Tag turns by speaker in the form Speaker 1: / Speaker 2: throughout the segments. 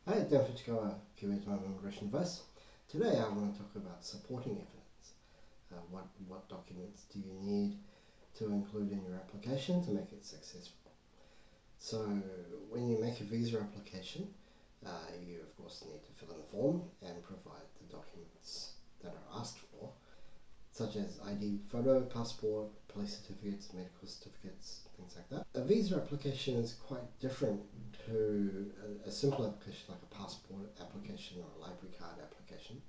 Speaker 1: Hi, Dan Fujikawa, Kiwi Time Immigration Advice. Today I want to talk about supporting evidence. What documents do you need to include in your application to make it successful? So when you make a visa application, you of course need to fill in the form and provide the documents that are asked for, such as ID photo, passport, police certificates, medical certificates, things like that. A visa application is quite different to a simple application like a passport application or a library card application.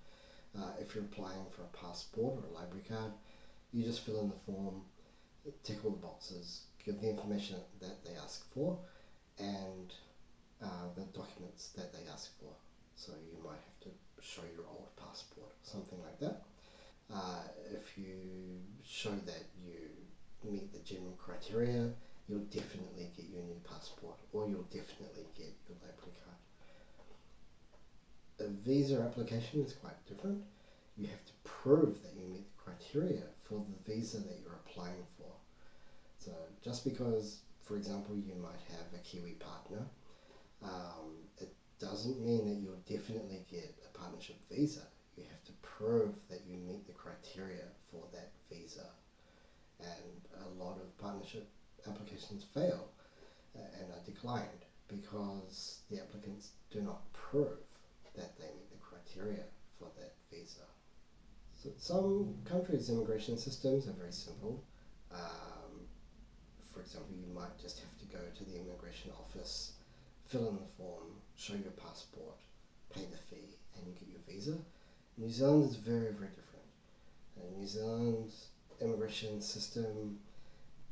Speaker 1: If you're applying for a passport or a library card, you just fill in the form, tick all the boxes, give the information that they ask for, and the documents that they ask for. So you might have to show your old passport or something like that. If you show that you meet the general criteria, you'll definitely get your new passport, or you'll definitely get your library card. A visa application is quite different. You have to prove that you meet the criteria for the visa that you're applying for. So just because, for example, you might have a Kiwi partner, it doesn't mean that you'll definitely get a partnership visa. You have to prove that you meet the criteria for that visa. And a lot of partnership applications fail and are declined because the applicants do not prove that they meet the criteria for that visa. So some countries' immigration systems are very simple. For example, you might just have to go to the immigration office, fill in the form, show your passport, pay the fee, and you get your visa. New Zealand is very, very different. New Zealand's immigration system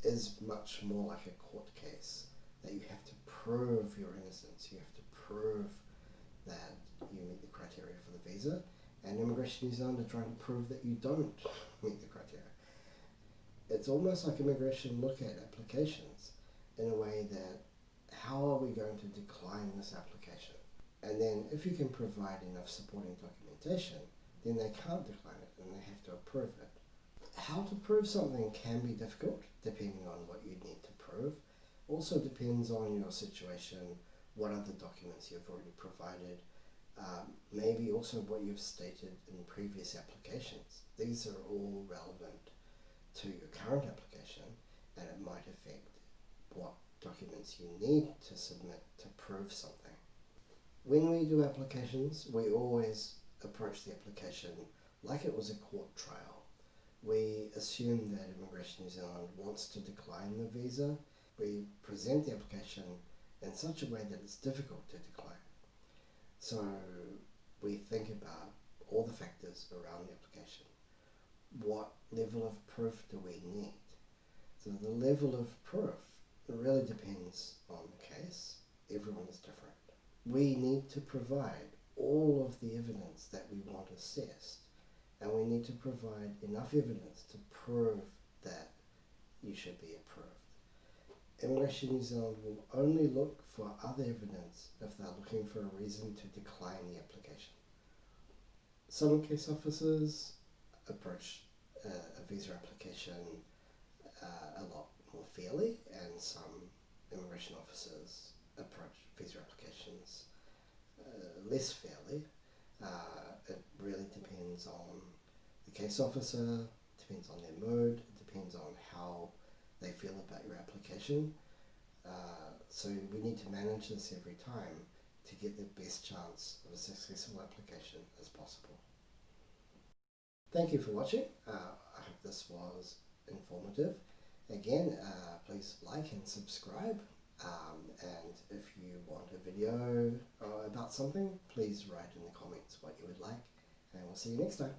Speaker 1: is much more like a court case, that you have to prove your innocence, you have to prove that you meet the criteria for the visa, and Immigration New Zealand are trying to prove that you don't meet the criteria. It's almost like immigration look at applications in a way that, how are we going to decline this application? And then if you can provide enough supporting documentation, then they can't decline it and they have to approve it. How to prove something can be difficult depending on what you need to prove. Also depends on your situation, what other documents you've already provided, maybe also what you've stated in previous applications. These are all relevant to your current application, and it might affect what documents you need to submit to prove something. When we do applications, we always approach the application like it was a court trial. We assume that Immigration New Zealand wants to decline the visa. We present the application in such a way that it's difficult to decline. So we think about all the factors around the application. What level of proof do we need? So the level of proof really depends on the case. Everyone is different. We need to provide all of the evidence that we want assessed, and we need to provide enough evidence to prove that you should be approved. Immigration New Zealand will only look for other evidence if they're looking for a reason to decline the application. Some case officers approach a visa application a lot more fairly, and some immigration officers approach visa applications less fairly. It really depends on the case officer, depends on their mood, it depends on how they feel about your application. So we need to manage this every time to get the best chance of a successful application as possible. Thank you for watching. I hope this was informative. Again, please like and subscribe. And if you want a video about something, please write in the comments what you would like. And we'll see you next time.